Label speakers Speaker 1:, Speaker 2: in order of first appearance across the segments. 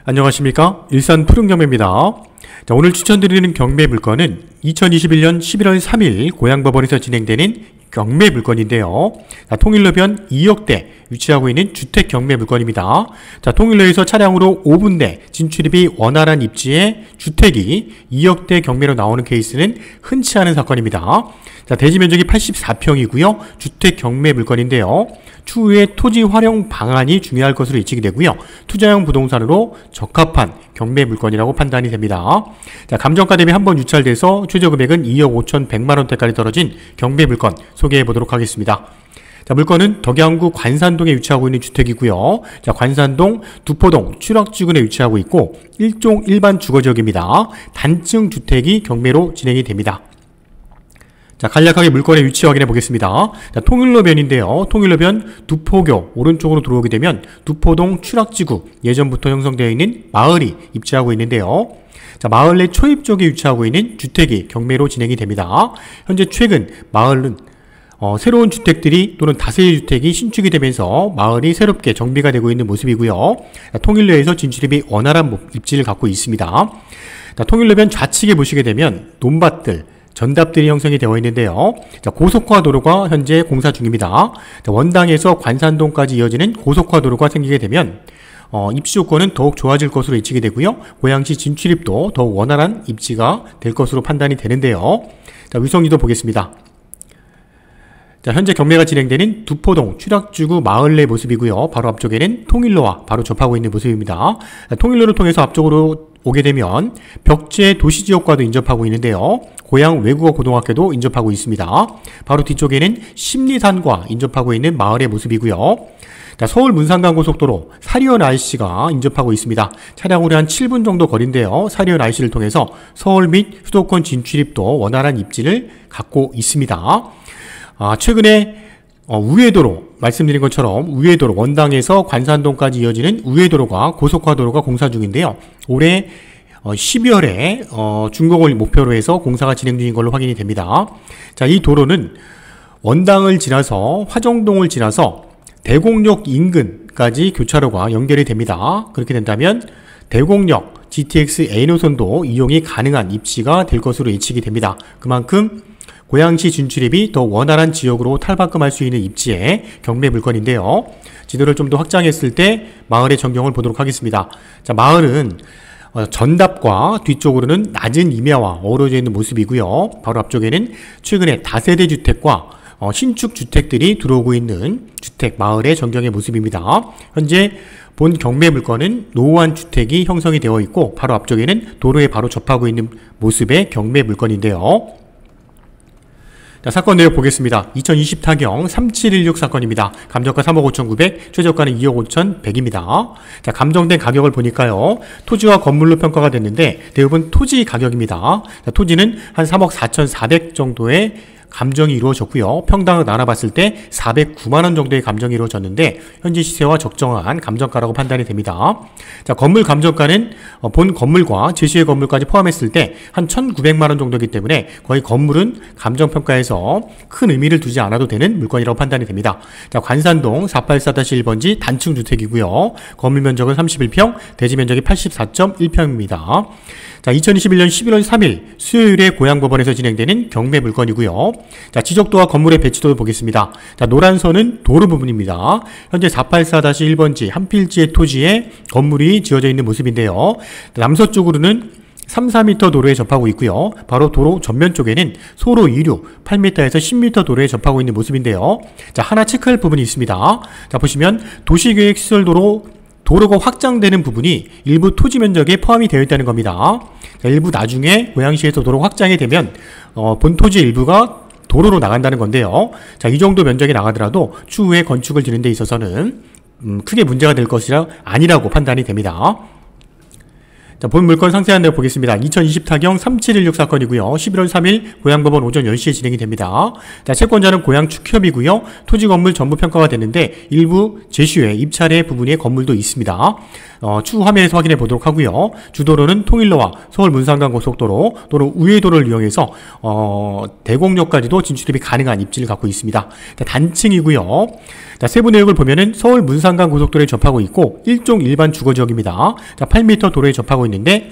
Speaker 1: 안녕하십니까, 일산 푸른경매입니다. 자, 오늘 추천드리는 경매 물건은 2021년 11월 3일 고양법원에서 진행되는 경매 물건인데요. 자, 통일로변 2억대 위치하고 있는 주택 경매 물건입니다. 자, 통일로에서 차량으로 5분대 진출입이 원활한 입지에 주택이 2억대 경매로 나오는 케이스는 흔치 않은 사건입니다. 자, 대지 면적이 84평이고요. 주택 경매 물건인데요. 추후에 토지 활용 방안이 중요할 것으로 예측이 되고요. 투자형 부동산으로 적합한 경매 물건이라고 판단이 됩니다. 자, 감정가 대비 한번 유찰돼서 최저 금액은 2억 5,100만원대까지 떨어진 경매 물건 소개해 보도록 하겠습니다. 자, 물건은 덕양구 관산동에 위치하고 있는 주택이고요. 자, 관산동 두포동 추락지군에 위치하고 있고 일종 일반 주거지역입니다. 단층 주택이 경매로 진행이 됩니다. 자, 간략하게 물건의 위치 확인해 보겠습니다. 자, 통일로변인데요. 통일로변 두포교 오른쪽으로 들어오게 되면 두포동 추락지구 예전부터 형성되어 있는 마을이 입지하고 있는데요. 자, 마을 내 초입 쪽에 위치하고 있는 주택이 경매로 진행이 됩니다. 현재 최근 마을은 새로운 주택들이 또는 다세대 주택이 신축이 되면서 마을이 새롭게 정비가 되고 있는 모습이고요. 자, 통일로에서 진출입이 원활한 입지를 갖고 있습니다. 자, 통일로변 좌측에 보시게 되면 논밭들 전답들이 형성이 되어 있는데요. 자, 고속화도로가 현재 공사 중입니다. 자, 원당에서 관산동까지 이어지는 고속화도로가 생기게 되면 입지 조건은 더욱 좋아질 것으로 예측이 되고요. 고양시 진출입도 더욱 원활한 입지가 될 것으로 판단이 되는데요. 자, 위성지도 보겠습니다. 자, 현재 경매가 진행되는 두포동 추락지구 마을 내 모습이고요. 바로 앞쪽에는 통일로와 바로 접하고 있는 모습입니다. 자, 통일로를 통해서 앞쪽으로 오게 되면 벽제 도시지역과도 인접하고 있는데요. 고양 외국어 고등학교도 인접하고 있습니다. 바로 뒤쪽에는 심리산과 인접하고 있는 마을의 모습이고요. 자, 서울 문산간 고속도로 사리온 IC가 인접하고 있습니다. 차량으로 한 7분 정도 거리인데요. 사리온 IC를 통해서 서울 및 수도권 진출입도 원활한 입지를 갖고 있습니다. 최근에 우회도로 말씀드린 것처럼 우회도로 원당에서 관산동까지 이어지는 우회도로가 고속화도로가 공사 중인데요. 올해 12월에 준공을 목표로 해서 공사가 진행 중인 걸로 확인이 됩니다. 자, 이 도로는 원당을 지나서 화정동을 지나서 대곡역 인근까지 교차로가 연결이 됩니다. 그렇게 된다면 대곡역 GTX A 노선도 이용이 가능한 입지가 될 것으로 예측이 됩니다. 그만큼 고양시 진출입이 더 원활한 지역으로 탈바꿈할 수 있는 입지의 경매 물건인데요. 지도를 좀 더 확장했을 때 마을의 전경을 보도록 하겠습니다. 자, 마을은 전답과 뒤쪽으로는 낮은 임야와 어우러져 있는 모습이고요. 바로 앞쪽에는 최근에 다세대 주택과 신축 주택들이 들어오고 있는 주택 마을의 전경의 모습입니다. 현재 본 경매 물건은 노후한 주택이 형성이 되어 있고 바로 앞쪽에는 도로에 바로 접하고 있는 모습의 경매 물건인데요. 자, 사건 내역 보겠습니다. 2020타경 3716 사건입니다. 감정가 3억 5,900, 최저가는 2억 5,100입니다. 자, 감정된 가격을 보니까요. 토지와 건물로 평가가 됐는데 대부분 토지 가격입니다. 자, 토지는 한 3억 4,400 정도의 감정이 이루어졌고요. 평당을 나눠봤을 때 409만원 정도의 감정이 이루어졌는데 현재 시세와 적정한 감정가라고 판단이 됩니다. 자, 건물 감정가는 본 건물과 제시의 건물까지 포함했을 때 한 1,900만원 정도이기 때문에 거의 건물은 감정평가에서 큰 의미를 두지 않아도 되는 물건이라고 판단이 됩니다. 자, 관산동 484-1번지 단층 주택이고요. 건물 면적은 31평, 대지 면적이 84.1평입니다. 자, 2021년 11월 3일 수요일에 고양법원에서 진행되는 경매 물건이고요. 자, 지적도와 건물의 배치도를 보겠습니다. 자, 노란 선은 도로 부분입니다. 현재 484-1번지 한 필지의 토지에 건물이 지어져 있는 모습인데요. 남서쪽으로는 3-4m 도로에 접하고 있고요. 바로 도로 전면 쪽에는 소로 2류 8m에서 10m 도로에 접하고 있는 모습인데요. 자, 하나 체크할 부분이 있습니다. 자, 보시면 도시계획시설도로 도로가 확장되는 부분이 일부 토지 면적에 포함이 되어 있다는 겁니다. 자, 일부 나중에 고양시에서 도로 확장이 되면 본 토지 일부가 도로로 나간다는 건데요. 자, 이 정도 면적이 나가더라도 추후에 건축을 짓는 데 있어서는 크게 문제가 될 것이라 아니라고 판단이 됩니다. 자, 본 물건 상세한 내용 보겠습니다. 2020타경 3716 사건이고요. 11월 3일 고양법원 오전 10시에 진행이 됩니다. 자, 채권자는 고양 축협이고요. 토지 건물 전부 평가가 되는데 일부 제시외 입찰의 부분의 건물도 있습니다. 추후 화면에서 확인해 보도록 하고요. 주도로는 통일로와 서울 문산간 고속도로 또는 우회도로를 이용해서 대곡역까지도 진출입이 가능한 입지를 갖고 있습니다. 자, 단층이고요. 자, 세부 내역을 보면은 서울 문산간 고속도로에 접하고 있고 일종 일반 주거지역입니다. 자, 8m 도로에 접하고 있는데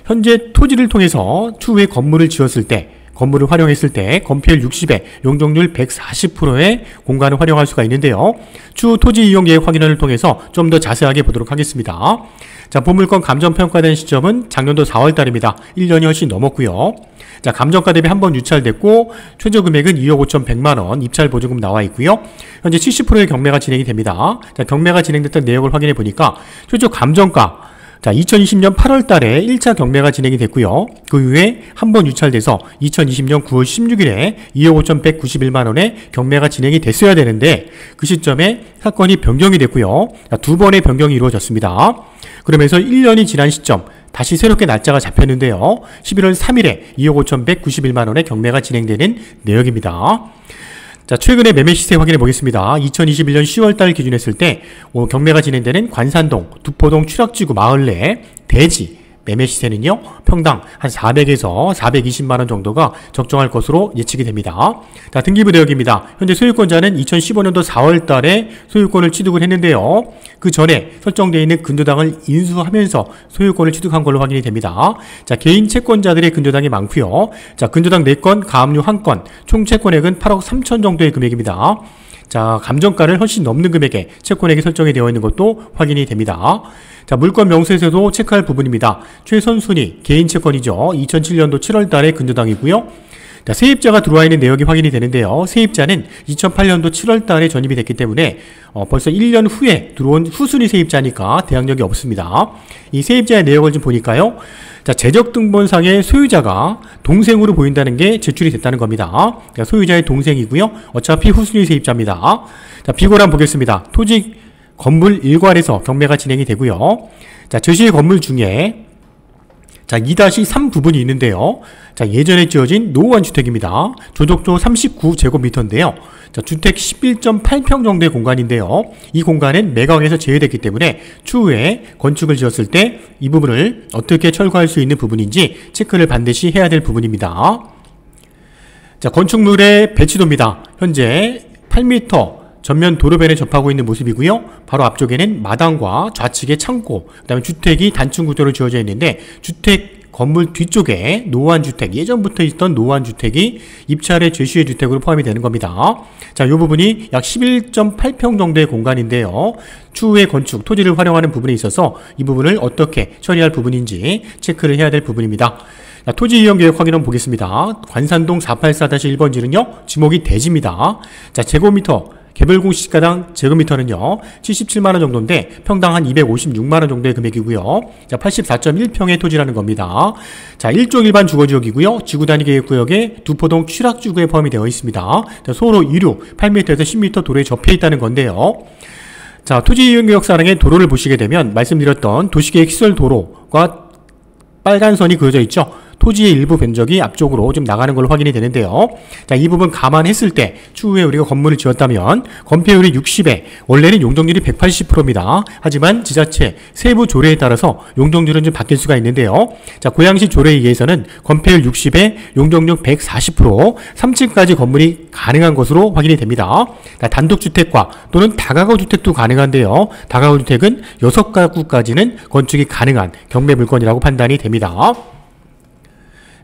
Speaker 1: 현재 토지를 통해서 추후에 건물을 지었을 때 건물을 활용했을 때 건폐율 60에 용적률 140%의 공간을 활용할 수가 있는데요. 추후 토지 이용 계획 확인을 통해서 좀 더 자세하게 보도록 하겠습니다. 자, 본물건 감정평가된 시점은 작년도 4월달입니다. 1년이 훨씬 넘었고요. 자, 감정가 대비 한 번 유찰됐고 최저 금액은 2억 5,100만원 입찰 보조금 나와 있고요. 현재 70%의 경매가 진행이 됩니다. 자, 경매가 진행됐던 내역을 확인해 보니까 최저 감정가, 자, 2020년 8월 달에 1차 경매가 진행이 됐고요. 그 이후에 한 번 유찰돼서 2020년 9월 16일에 2억 5,191만원의 경매가 진행이 됐어야 되는데 그 시점에 사건이 변경이 됐고요. 자, 두 번의 변경이 이루어졌습니다. 그러면서 1년이 지난 시점 다시 새롭게 날짜가 잡혔는데요. 11월 3일에 2억 5,191만원의 경매가 진행되는 내역입니다. 자, 최근에 매매 시세 확인해 보겠습니다. 2021년 10월달 기준했을 때 경매가 진행되는 관산동, 두포동 취락지구 마을 내 대지 매매 시세는요, 평당 한 400에서 420만원 정도가 적정할 것으로 예측이 됩니다. 자, 등기부 내역입니다. 현재 소유권자는 2015년도 4월 달에 소유권을 취득을 했는데요. 그 전에 설정되어 있는 근저당을 인수하면서 소유권을 취득한 걸로 확인이 됩니다. 자, 개인 채권자들의 근저당이 많고요. 자, 근저당 4건, 가압류 1건, 총 채권액은 8억 3천 정도의 금액입니다. 자, 감정가를 훨씬 넘는 금액에 채권액이 설정이 되어 있는 것도 확인이 됩니다. 자, 물건 명세에서도 체크할 부분입니다. 최선순위 개인 채권이죠. 2007년도 7월 달에 근저당이고요. 자, 세입자가 들어와 있는 내역이 확인이 되는데요. 세입자는 2008년도 7월 달에 전입이 됐기 때문에 벌써 1년 후에 들어온 후순위 세입자니까 대항력이 없습니다. 이 세입자의 내역을 좀 보니까요. 자, 재적등본상의 소유자가 동생으로 보인다는 게 제출이 됐다는 겁니다. 자, 소유자의 동생이고요. 어차피 후순위 세입자입니다. 자, 비고란 보겠습니다. 토지 건물 일괄에서 경매가 진행이 되고요. 자, 제시의 건물 중에 자, 2-3 부분이 있는데요. 자, 예전에 지어진 노후한 주택입니다. 조적조 39제곱미터인데요. 자, 주택 11.8평 정도의 공간인데요. 이 공간은 매각에서 제외됐기 때문에 추후에 건축을 지었을 때 이 부분을 어떻게 철거할 수 있는 부분인지 체크를 반드시 해야 될 부분입니다. 자, 건축물의 배치도입니다. 현재 8m 전면 도로변에 접하고 있는 모습이고요. 바로 앞쪽에는 마당과 좌측에 창고, 그 다음에 주택이 단층 구조로 지어져 있는데 주택 건물 뒤쪽에 노후한 주택, 예전부터 있던 노후한 주택이 입찰의 제시의 주택으로 포함이 되는 겁니다. 자, 이 부분이 약 11.8평 정도의 공간인데요. 추후에 건축, 토지를 활용하는 부분에 있어서 이 부분을 어떻게 처리할 부분인지 체크를 해야 될 부분입니다. 자, 토지 이용 계획 확인 한번 보겠습니다. 관산동 484-1번지는요, 지목이 대지입니다. 자, 제곱미터 개별 공시가당 제곱미터는요 77만원 정도인데 평당 한 256만원 정도의 금액이고요. 자, 84.1평의 토지라는 겁니다. 자, 일종 일반 주거지역이고요. 지구단위 계획구역에 두포동 취락지구에 포함이 되어 있습니다. 자, 소로 2류 8m에서 10m 도로에 접해 있다는 건데요. 자, 토지 이용 계획 사항의 도로를 보시게 되면 말씀드렸던 도시계획 시설 도로가 빨간 선이 그어져 있죠. 토지의 일부 변적이 앞쪽으로 좀 나가는 걸로 확인이 되는데요. 자, 이 부분 감안했을 때 추후에 우리가 건물을 지었다면 건폐율이 60에 원래는 용적률이 180%입니다. 하지만 지자체 세부 조례에 따라서 용적률은 좀 바뀔 수가 있는데요. 자, 고양시 조례에 의해서는 건폐율 60에 용적률 140%, 3층까지 건물이 가능한 것으로 확인이 됩니다. 자, 단독주택과 또는 다가구 주택도 가능한데요. 다가구 주택은 6가구까지는 건축이 가능한 경매 물건이라고 판단이 됩니다.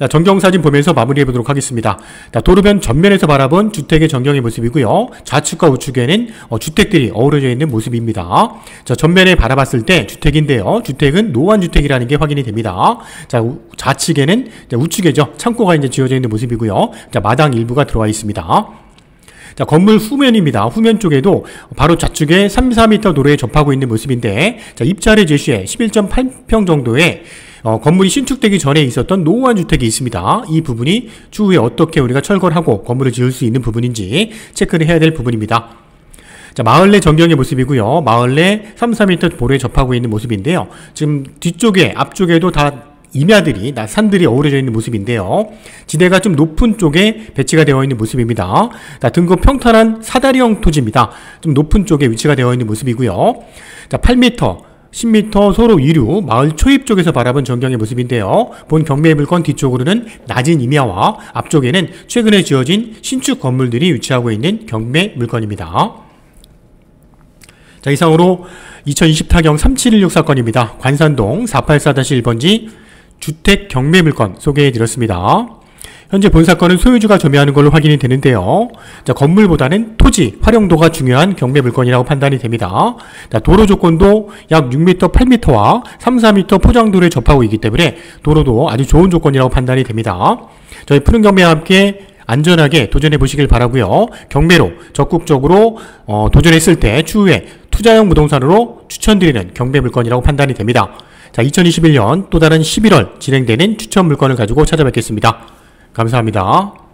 Speaker 1: 자, 전경사진 보면서 마무리해 보도록 하겠습니다. 자, 도로변 전면에서 바라본 주택의 전경의 모습이고요. 좌측과 우측에는 주택들이 어우러져 있는 모습입니다. 자, 전면에 바라봤을 때 주택인데요. 주택은 노후한 주택이라는 게 확인이 됩니다. 자, 좌측에는 우측에죠. 창고가 이제 지어져 있는 모습이고요. 자, 마당 일부가 들어와 있습니다. 자, 건물 후면입니다. 후면 쪽에도 바로 좌측에 3-4m 도로에 접하고 있는 모습인데, 자, 입찰의 제시에 11.8평 정도의 건물이 신축되기 전에 있었던 노후한 주택이 있습니다. 이 부분이 추후에 어떻게 우리가 철거를 하고 건물을 지을 수 있는 부분인지 체크를 해야 될 부분입니다. 자, 마을 내 전경의 모습이고요. 마을 내 3, 4m 도로에 접하고 있는 모습인데요. 지금 뒤쪽에, 앞쪽에도 다 임야들이, 산들이 어우러져 있는 모습인데요. 지대가 좀 높은 쪽에 배치가 되어 있는 모습입니다. 자, 등급 평탄한 사다리형 토지입니다. 좀 높은 쪽에 위치가 되어 있는 모습이고요. 자, 8m, 10m 서로 위류, 마을 초입 쪽에서 바라본 전경의 모습인데요. 본 경매 물건 뒤쪽으로는 낮은 임야와 앞쪽에는 최근에 지어진 신축 건물들이 위치하고 있는 경매 물건입니다. 자, 이상으로 2020타경 3716 사건입니다. 관산동 484-1번지 주택 경매 물건 소개해드렸습니다. 현재 본 사건은 소유주가 점유하는 걸로 확인이 되는데요. 자, 건물보다는 토지, 활용도가 중요한 경매 물건이라고 판단이 됩니다. 자, 도로 조건도 약 6m, 8m와 3, 4m 포장도로에 접하고 있기 때문에 도로도 아주 좋은 조건이라고 판단이 됩니다. 저희 푸른 경매와 함께 안전하게 도전해 보시길 바라고요. 경매로 적극적으로 도전했을 때 추후에 투자형 부동산으로 추천드리는 경매 물건이라고 판단이 됩니다. 자, 2021년 또 다른 11월 진행되는 추천 물건을 가지고 찾아뵙겠습니다. 감사합니다.